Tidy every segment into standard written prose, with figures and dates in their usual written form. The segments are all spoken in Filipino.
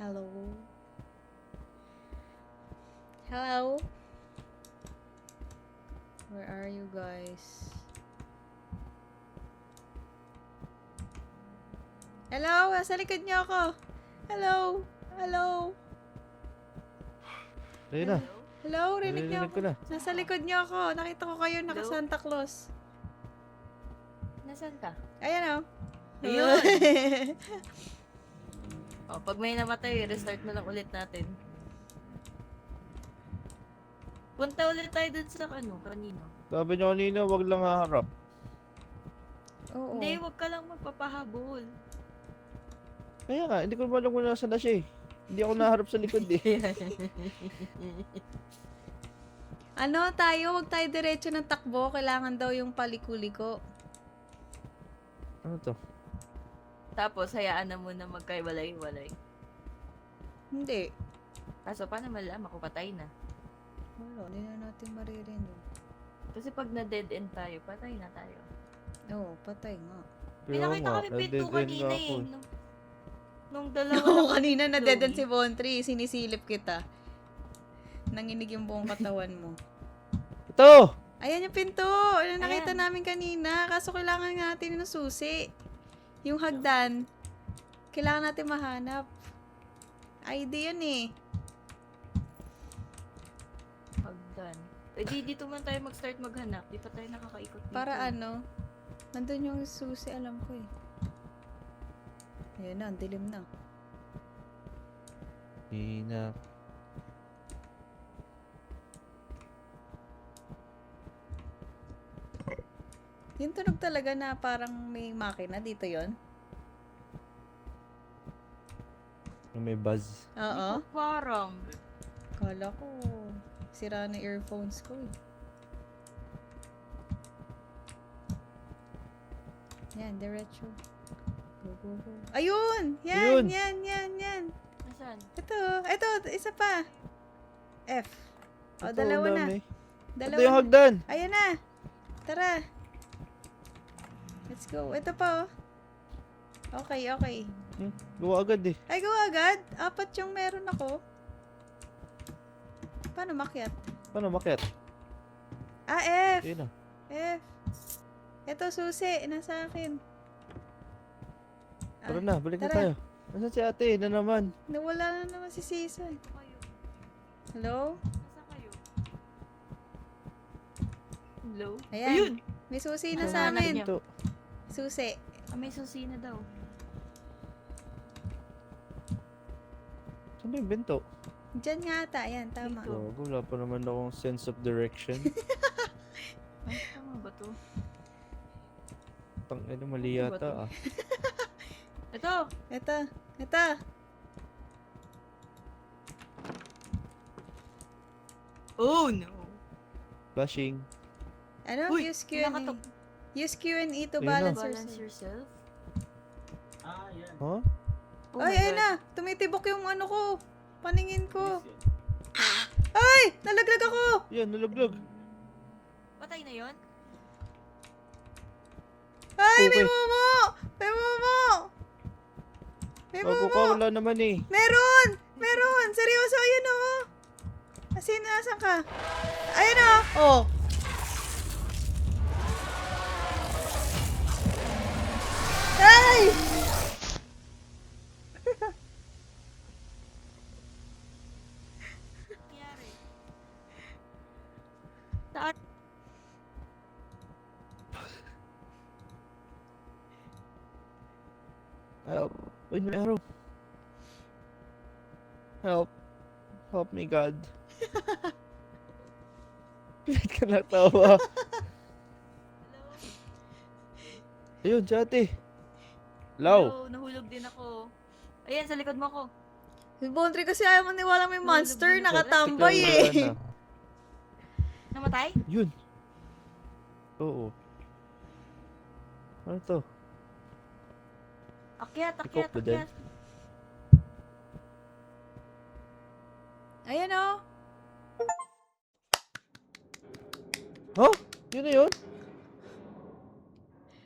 Hello? Hello? Where are you guys? Hello? Nasa likod niyo ako. Hello? Hello? Ayun na. Hello? Rinig niyo Naririnig ko ako. na. Nasa likod niyo ako. Nakita ko kayo naka Santa Claus. Nasaan ka? Ayan o. Ayun! O, pag may namatay, restart na lang ulit natin. Punta ulit tayo dun sa kanino. Sabi niyo kanina, wag lang haharap. Oo. Hindi, wag ka lang magpapahabol. Kaya nga, hindi ko naman alam kung nasa na siya eh. Hindi ako naharap sa likod eh. Ano tayo? Huwag tayo diretso ng takbo. Kailangan daw yung paliko-liko. Ano to? Tapos, hayaan na muna magkaiwalay-walay. Hindi. Kaso, paano malaman kung patay na? Wala, hindi na natin maririnig. Kasi pag na-dead end tayo, patay na tayo. Oo, patay nga. May nakita kami pinto kanina eh. Nung dalawa Oo, lang. kanina na-deaden Chloe. si Bontry. Sinisilip kita. Nanginig yung buong katawan mo. Ito! Ayan yung pinto! Ano nakita Ayan. namin kanina. Kaso kailangan natin ng susi. Yung hagdan. Kailangan natin mahanap. ID yun eh. Hagdan. Eh di, dito man tayo mag-start maghanap. Di pa tayo nakakaikot dito. Para ano, nandun yung susi, alam ko eh. Ayan na, ang dilim na. Hina. Yung tunog talaga na parang may makina dito yon. May buzz. Oo. Di pa parang. Kala ko, sira na earphones ko eh. Yan, diretso. Go, go, go. Ayun! Yan, Ayun! yan. Nasaan? Ito, isa pa. F. O, Ito, dalawa ang na. dami. Dalawa Ito yung na. hagdan! Ayan na. Tara. Let's go. Ito pa, oh. Okay. Gawa agad eh. Ay, gawa agad. 4 yung meron ako. Paano makyat? Paano makyat? Ah, F. Ayun na. F. Ito, susi. Nasa akin. Tara na, balik na tara. tayo. Nasaan si ate? Na naman. Nawala na naman si Season. Ito kayo. Hello? Nasaan kayo? Hello? Ayan. Ayun! May susi na Ayun, sa hanap amin. niya. Ito. Susi. Ah, may susi na daw. Saan ba yung bento? Diyan nga ata. Ayan, tama. Dito. Gago, wala pa naman akong sense of direction. Ay, tama ba to? Tangina, mali Ano ba yata to? ah. Ito! Ito. Oh no! Flashing. Ano? Uy, Use Q&A. pinakatok- Use Q&A to Ayun na. balance Balance yourself. yourself? Huh? Oh Ay, my ayun God. na. Tumitibok yung ano ko. Paningin ko. Ay! Nalaglag ako! Yan, nalaglag. Patay na yon? Ay, may Okay. mumu! May mumu! May Gago ka, mumu! wala naman eh. Meron! Meron! Seryoso, ayun o. Asin, asan ka? Ayun o. Oh. Ay! Nangyari? Saan? Help. Uy, may arrow. Help. Help me, God. Pilit ka natawa. Hello? Ayun, si ate. Law. Hello, nahulog din ako. Ayan, sa likod mo ako. Si Bontry kasi ayaw maniwala may monster. Nahulog din ako. Nakatambay Ikaw, eh. wala na. Namatay? Yun. Oo. Ano to? Akyat, Ikaw akyat, ba dyan? akyat. Ayan o. Huh? Yun na yun?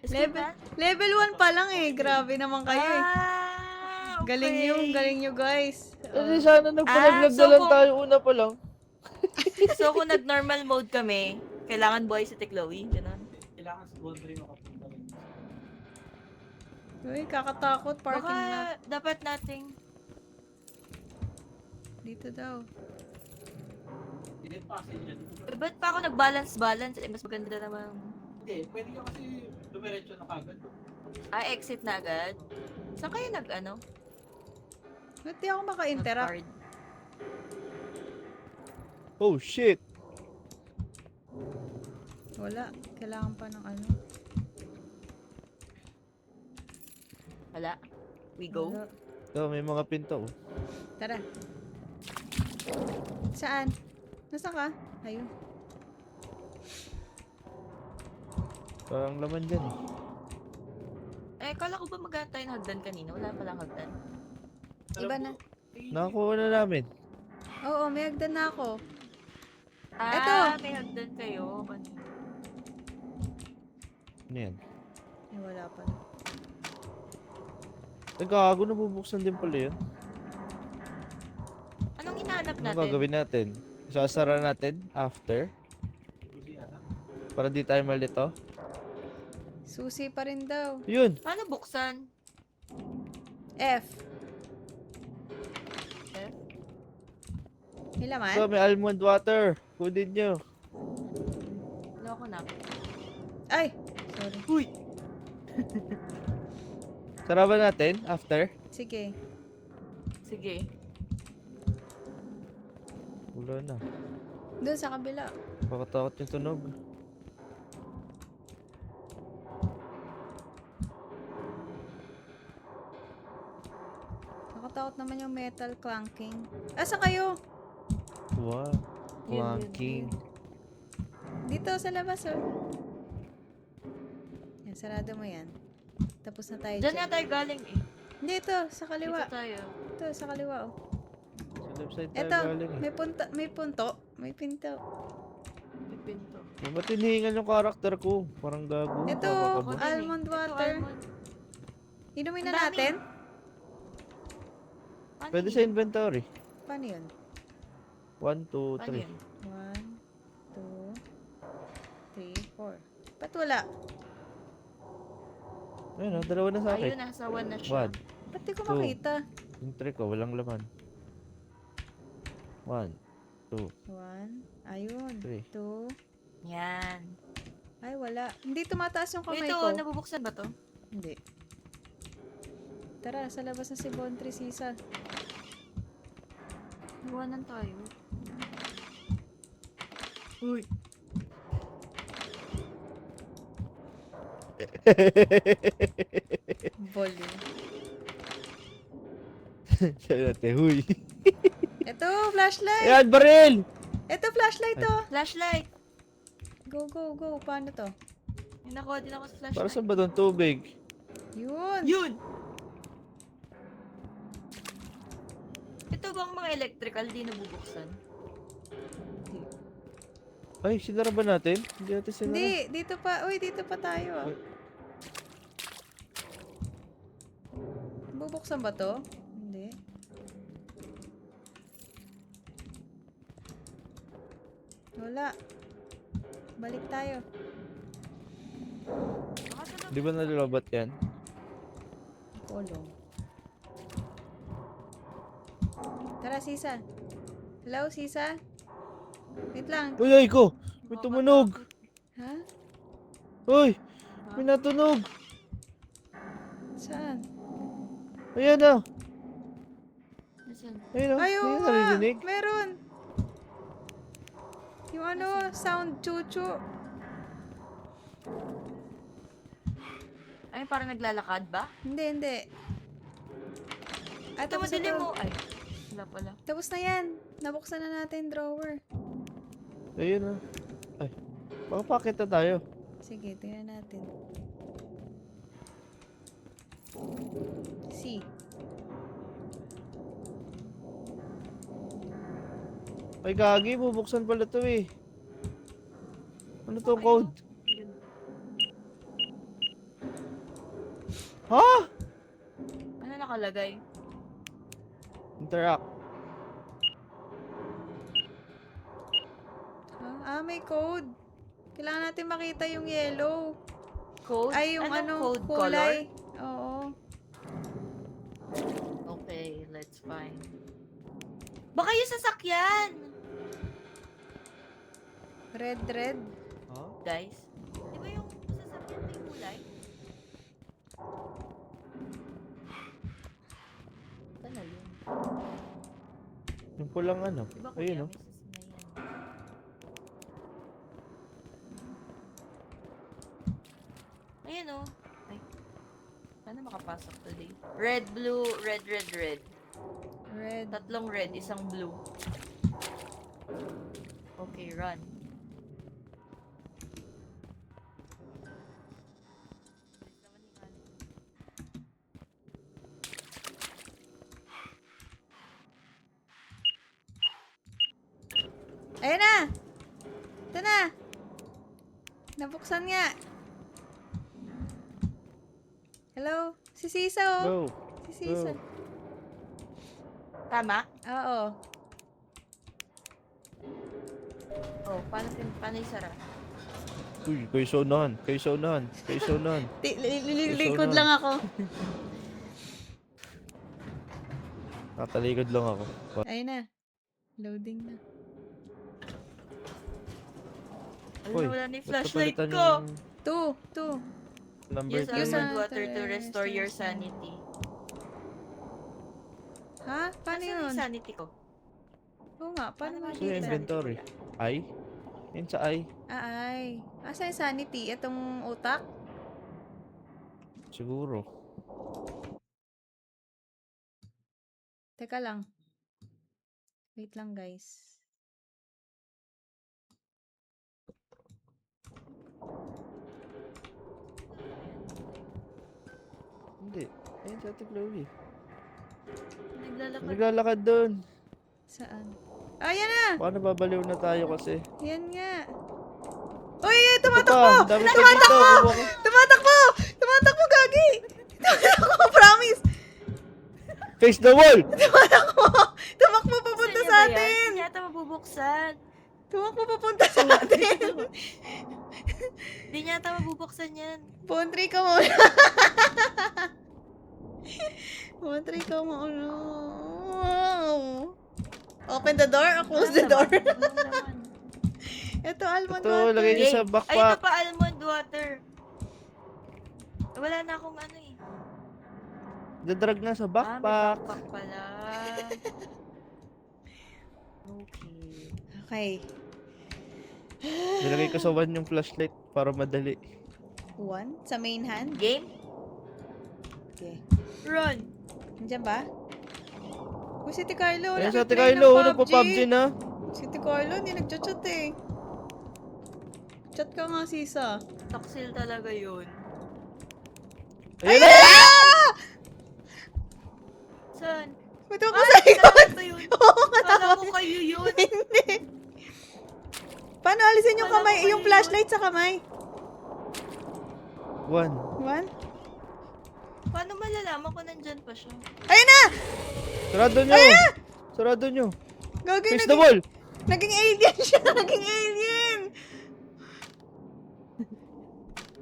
Escape Level, na? level 1 pa lang eh. Grabe naman kayo eh. Ah! Galing nyo guys. Kasi sana nagpalaglag so na lang kung- tayo una pa lang. So kung nag-normal mode kami, kailangan buhay si Chloe, gano'n. Kailangan sa gold ring makapunta rin. Uy, kakatakot. Parking Baka lot. dapat nating... Dito daw. Hindi pa kasi dyan. Ba't pa ako nag-balance? Eh, mas maganda naman. Hindi, pwede ka kasi dumiretso na kagad. Exit na agad. Saan kayo nag-ano? Ba't di ako maka-interact? Nag-card? Oh shit. Wala. Kailangan pa ng ano. Wala. We go. Wala. Oh, may mga pinto. Oh. Tara. Saan? Nasaan ka? Ayun. Parang laman dyan eh. Kala ko ba maghanap tayo ng hagdan kanina? Wala palang hagdan. Iba na. Nakakuha na namin. Oo, may hagdan na ako. Eto! May hagdan kayo. Kanina. Ano yan? Ay, wala pa. Nagkakago, nabubuksan din pala yun. Anong hinahanap Ano natin? gagawin natin? Sasara natin after? Susi ata. Para di tayo malito? Susi pa rin daw. Yun! Paano buksan? F. Eh? May laman? So, may almond water. Kunin nyo. Loko na. Ay! Sorry. Uy! Saraban natin after? Sige. Sige. Wala na. Doon sa kabila. Pakatakot yung tunog. Nakatakot naman yung metal clanking. Asa kayo? Wow. Yun, Clanking. Dito sa labas oh. Yan, sarado mo yan. Tapos na tayo Diyan nga tayo galing eh. Hindi, ito. Sa kaliwa. Dito tayo. Ito, sa kaliwa oh. Sa left side tayo Ito, galing eh. may punto. May punto. May pinto. May pinto. Ba't hinihingan yung karakter ko? Parang gago. Ito, Baka Ako ba? din eh. almond Ito, water. almond. Inumin Ang na dami. natin? Paano Pwede yun? sa inventory. Paano yun? 1, 2, Paano 3. yun? 1, 2, 3, 4. Ba't wala? Ayun oh, dalawa na sa akin. Ayun, nasa 1 na siya. 1. Ba't di ko Two. makita? Yung 3 ko, walang laman. 1, 2, 1. Ayun. Three. 2. Yan. Ay, wala. Hindi tumataas yung kamay Ito, ko. nabubuksan ba to? Hindi. Tara, sa labas na si Bon Trisisa. Iwanan tayo. Uy. Bolo. Siya natin, huy. Ito, flashlight! Ayan, baril! Ito, flashlight to! Flashlight! Go, go, go. Paano to? May nakuha din ako sa flashlight. Para saan ba doon? Tubig. Yun! Yun! Ito bang mga electrical di nabubuksan? Ay, sinara ba natin? Hindi natin sinara. Hindi, dito pa. Uy, dito pa tayo ah. Uy. Bubuksan ba to? Hindi. Wala. Balik tayo. Di ba nalalabat yan? Kulong. Tara, Sisa. Hello, Sisa? Wait lang. Uy, ay ko! May tumunog! Ha? Uy! May natunog! Saan? Ayan na! Nasaan? Ayun na! Ay, oo Ayun, nga! narinig. Meron! Yung ano, sound chuchu. Ay, parang naglalakad ba? Hindi, hindi. Ay, Ito, tapos na madilim to. mo. Ay, wala pala. Tapos na yan. Nabuksan na natin drawer. Ayun na. Ay. Baka pakit na tayo. Sige, tingnan natin. C. Ay, gagi. Bubuksan pala to eh. Ano to code? Ha? Ano nakalagay? Interact. May code. Kailangan natin makita yung yellow. Code? Ay, yung Anong code? kulay. Oo. Color? Okay, let's find. Baka yung sasakyan! Red. Huh? Guys, di ba yung sasakyan may kulay? Saan na yun? Yung pulang ano. Di ba Ayun, oh. may Ayan o. Ay. Paano makapasok today? Red, blue, red. Red. Tatlong red, isang blue. Okay, run. Ayun na! Ito na! Nabuksan nga. Hello? Si Sisa, oh. Go. Si Sisa. Tama? Oo. Oh, paano isara? Uy, kayo sa unahan. Likod lang ako. Natalikod lang ako. Ayun na. Loading na. Uy, Wala na yung ba't flashlight napalitan ko! yung Two. number Use 3. almond water to restore your sanity. Ha? Paano Nasaan yun? yung sanity ko? Oo nga, paano Paano Sa makikita? inventory. Ay? Yun sa ay. Ay. Asa yung sanity? Itong utak? Siguro. Teka lang. Wait lang, guys. Hindi. Ayun sa Ate Chloe. Naglalakad. Naglalakad doon. Saan? Ayan na! Paano babaliw na tayo kasi? Yan nga. Uy! Ito Tumatakbo! pa! Dami pa dito! Kuha ko. Tumatakbo! Tumatakbo, Gagi! Tumatakbo, promise! Face the wall! Tumatakbo! Tumakbo papunta Saan sa niya ba yan? atin! Hindi yata mabubuksan. Tumakbo papunta sa atin! Hindi niya yata mabubuksan yan. Pontry ka muna! Pontry ka muna! Open the door or close the door? Walang laman. Ito, almond Ito, water. lagay niyo sa Ay, ito backpack. pa almond water. Wala na akong ano eh. Dadrag na sa May backpack. backpack pala. Okay. Okay. Nilagay ko sa 1 yung flashlight para madali. One? Sa main hand? Game? Okay. Run! Nandiyan ba? Uy, si Ate Carlo. Ayun sa Ate nag-play ng Carlo, nagpa-PUBG na. Si Ate Carlo, hindi nagchat-chat eh. Chat ka nga, Sisa. Taksil talaga yun. Ayun na! Saan? Ito ko sa likod. Kailangan ba yun? Oo, Kala matakot. ko kayo yun. Hindi. Paano alisin yung Wala kamay, ko yung yun. flashlight sa kamay? 1. One? Paano malalaman ko nandyan pa siya? Ayun na! Sarado nyo! Sarado nyo! Gagawin Face the wall! Naging alien siya! Naging alien!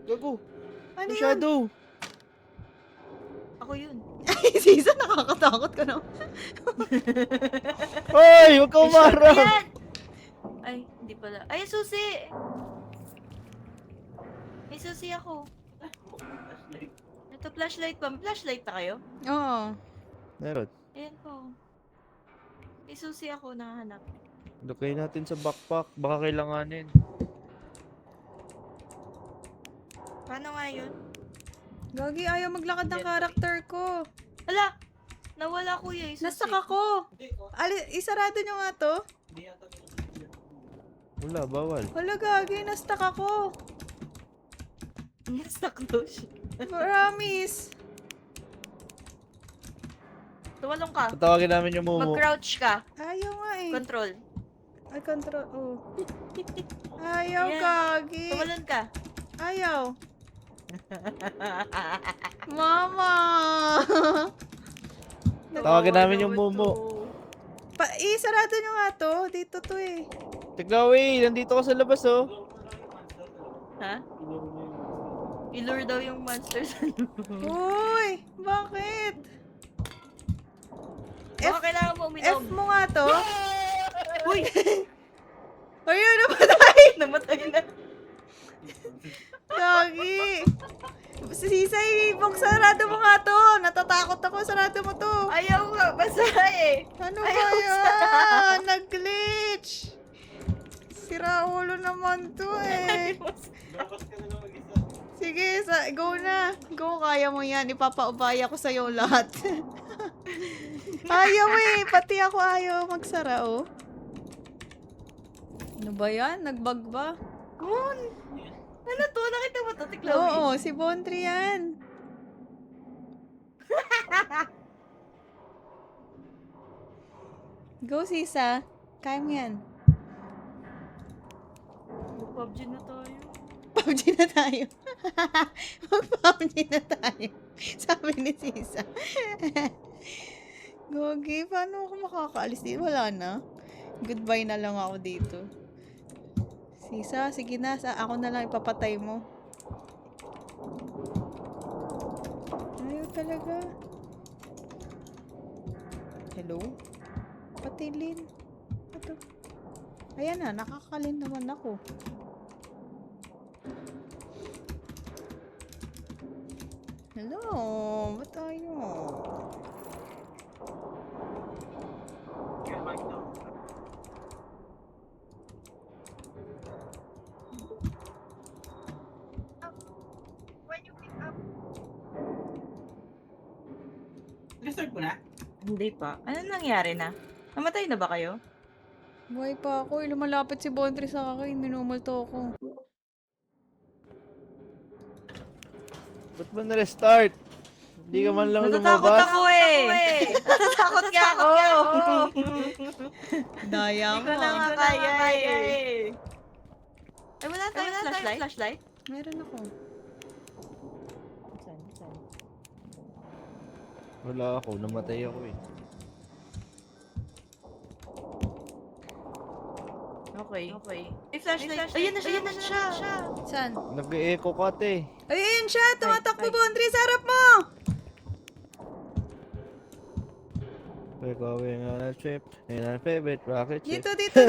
Gago! Ano Yung yun? shadow! Ako yun. Ay, Sisa, nakakatakot ka na. Hoy! Huwag ka umarap! Ayan! Ay, hindi pala. Ay, susi! May susi ako. Flashlight. Ito, flashlight pa. May flashlight na kayo? Oo. Meron. Ayan po. May susi ako nahanap. Lagay natin sa backpack. Baka kailanganin. Paano nga yun? Gagi, ayaw maglakad ng character ko. Hala! Nawala kuya yung susi. Nasak ako. Hindi, Isarado nyo nga to. hindi yata. Wala, bawal. Wala, Gagi, nastak ako. Nasak daw siya. Promise. Tumalong ka. Tatawagin namin yung Momo. Mag-crouch ka. Ayaw nga eh. Control. Ay, control. Oh. Ayaw, Ayan. Gagi. Tumalon ka. Ayaw. Mama! Tawagin namin yung Naman Momo. to. Sarado nyo nga to. Dito to eh. Tiklawi, nandito ka sa labas oh. Ha? I-lure daw yung monster sa loob. Uy! Bakit? Baka kailangan mo F uminom. mo nga to. Uy! Ayun, napatay! Namatay na. Doggy! Sisay, sarado mo nga to. Natatakot ako, sarado mo to. Ayaw nga, basa eh. Ano ba Ayaw yan? Nag-glitch. Sira ulo naman to eh. Dapat ka na lang mag-isa. Sige, go na. Go, kaya mo yan. Ipapaubaya ko sa'yo lahat. Ayaw eh. Pati ako ayaw magsara oh. Ano ba yan? Nag-bug ba? Mon! Ano to? Nakita mo to, Tiklawi? Oo, si Bontri yan. Go, Sisa. Kaya mo yan. PUBG na tayo. PUBG na tayo. Mag-PUBG na tayo. Sabi ni Sisa. Gogi, paano ako makakaalis dito? Wala na. Goodbye na lang ako dito. Sisa, sige na. Ako na lang ipapatay mo. Ayaw talaga. Hello? Patilin. Ito. Ayan na, nakakalin naman ako. Hello? Ba't tayo? Kaya mag daw. Restart mo na? Hindi pa. Ano nangyari na? Namatay na ba kayo? Buhay pa ako. Lumalapit si Bontri sa akin. Minumulto ako. Ba't ba na-restart? Hindi ka man lang Natatakot lumabas. ako eh! Natatakot nga ako! Daya Hindi mo. ko na nga kaya eh. Ay, wala tayong flashlight? Meron ako. Saan? Wala ako, namatay ako eh. Okay. May flashlight. Ayun na siya. Saan? Nag-e-echo ka te. Ayun siya! Tumatakbo Ay. Bontri sa harap mo! We're going on a trip in our favorite rocket ship. Dito.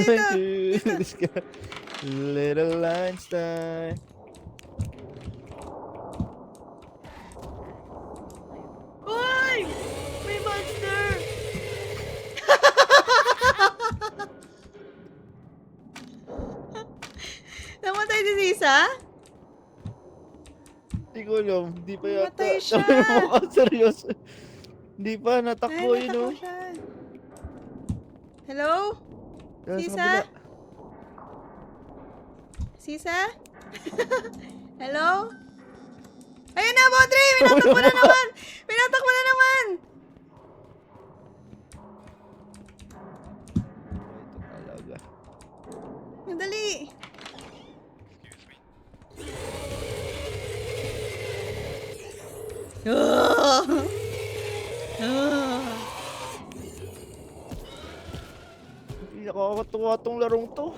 Little Einstein. Uy! May monster! Namatay si Sisa? Hindi ko alam, hindi pa yata. Namatay siya. Sabi mo ka, seryoso. Hindi pa, natakbo Ay, yun natakbo oh. siya. Hello? Yan, sa Sisa? kabila. Sisa? Hello? Ayun na, Bontri! Minatakbo na naman! Minatakbo na naman! Ito talaga. Madali! Ah! Ah! Hindi nakakatuwa tong larong to.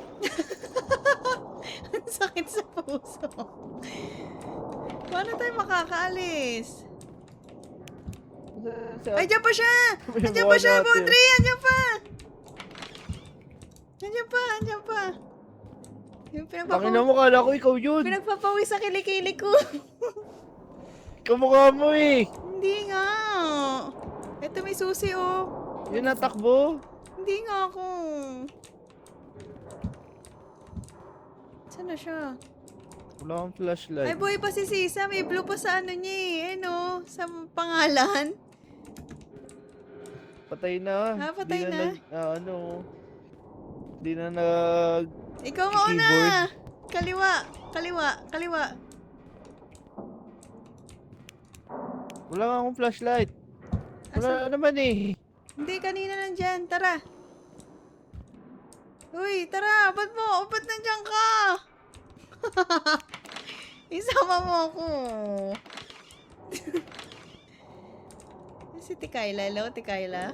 Ang sakit sa puso. Paano tayo makakaalis? Ay, dyan pa siya! Andiyan pa siya, Bontri! Andiyan pa! Andiyan pa! Yung Tangina mo, kala ko ikaw yun. pinagpapawis sa kilikili ko. Kamukha mo eh. Hindi nga. Ito may susi oh. Yun natakbo. Hindi nga ako. Saan na siya? Wala akong flashlight. Ay, boy pa si Sisa. May blue pa sa ano niya eh. Ano? Sa pangalan. Patay na. Ah, patay Di na? Di na nag... Ikaw mauna. Keyboard. Kaliwa. Wala nga akong flashlight. Wala naman eh. Hindi, kanina nandyan. Tara. Uy, tara. Ba't nandyan ka? Isama mo ako. Si Tikayla. Hello, Tikayla.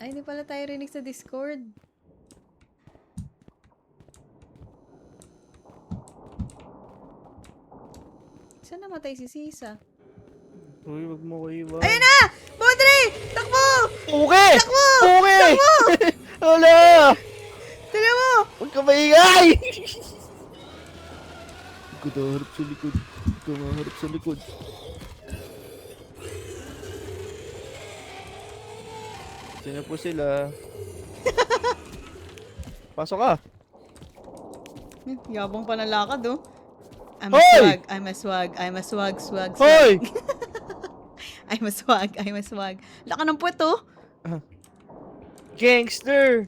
Ay, hindi pala tayo rinig sa Discord. Saan namatay si Sisa? Uy, wag mo ko iwan. Ayun na! Audrey! Takbo! Okay! Takbo! Okay! Takbo! Wala! Tignan mo! Huwag ka maingay! Huwag ka maharap sa likod. Huwag ka maharap sa likod. Sino po sila? Pasok ka! Yabang pa ng lakad, oh. I'm a Hoy! swag, I'm a swag, I'm a swag, swag, swag. Hoy! I'm a swag, I'm a swag. Laka ng puwet, oh. Gangster!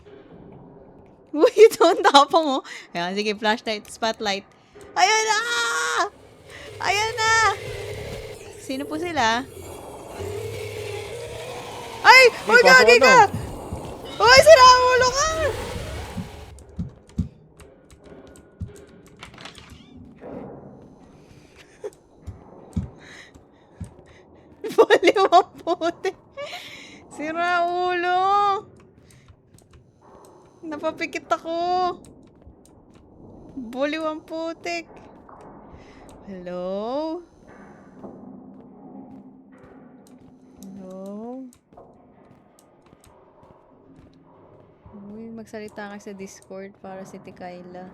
Uy, ito ang tapang, oh. Ayan, sige, flashlight, spotlight. Ayan na! Ayan na! Sino po sila? Ay! Uy, pasok gagi ano? ka! Uy, sira ang ulo ka! Baliw ang puti. Sira ang ulo. Napapikit ako. Baliw ang putik. Hello? Hello? Uy, magsalita ka sa Discord para si Tikaila.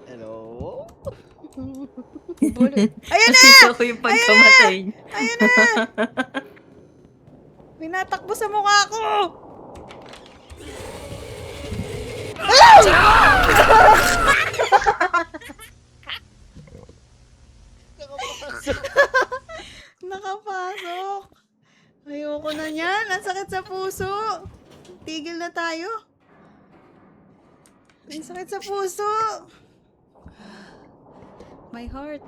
Hello? Baliw. Ayan na! Nakita ko yung pagkamatay niya. Ayan na! May natakbo sa mukha ko! Nakapasok! Ayoko na niyan. Ang sakit sa puso. Tigil na tayo. Ang sakit sa puso. My heart.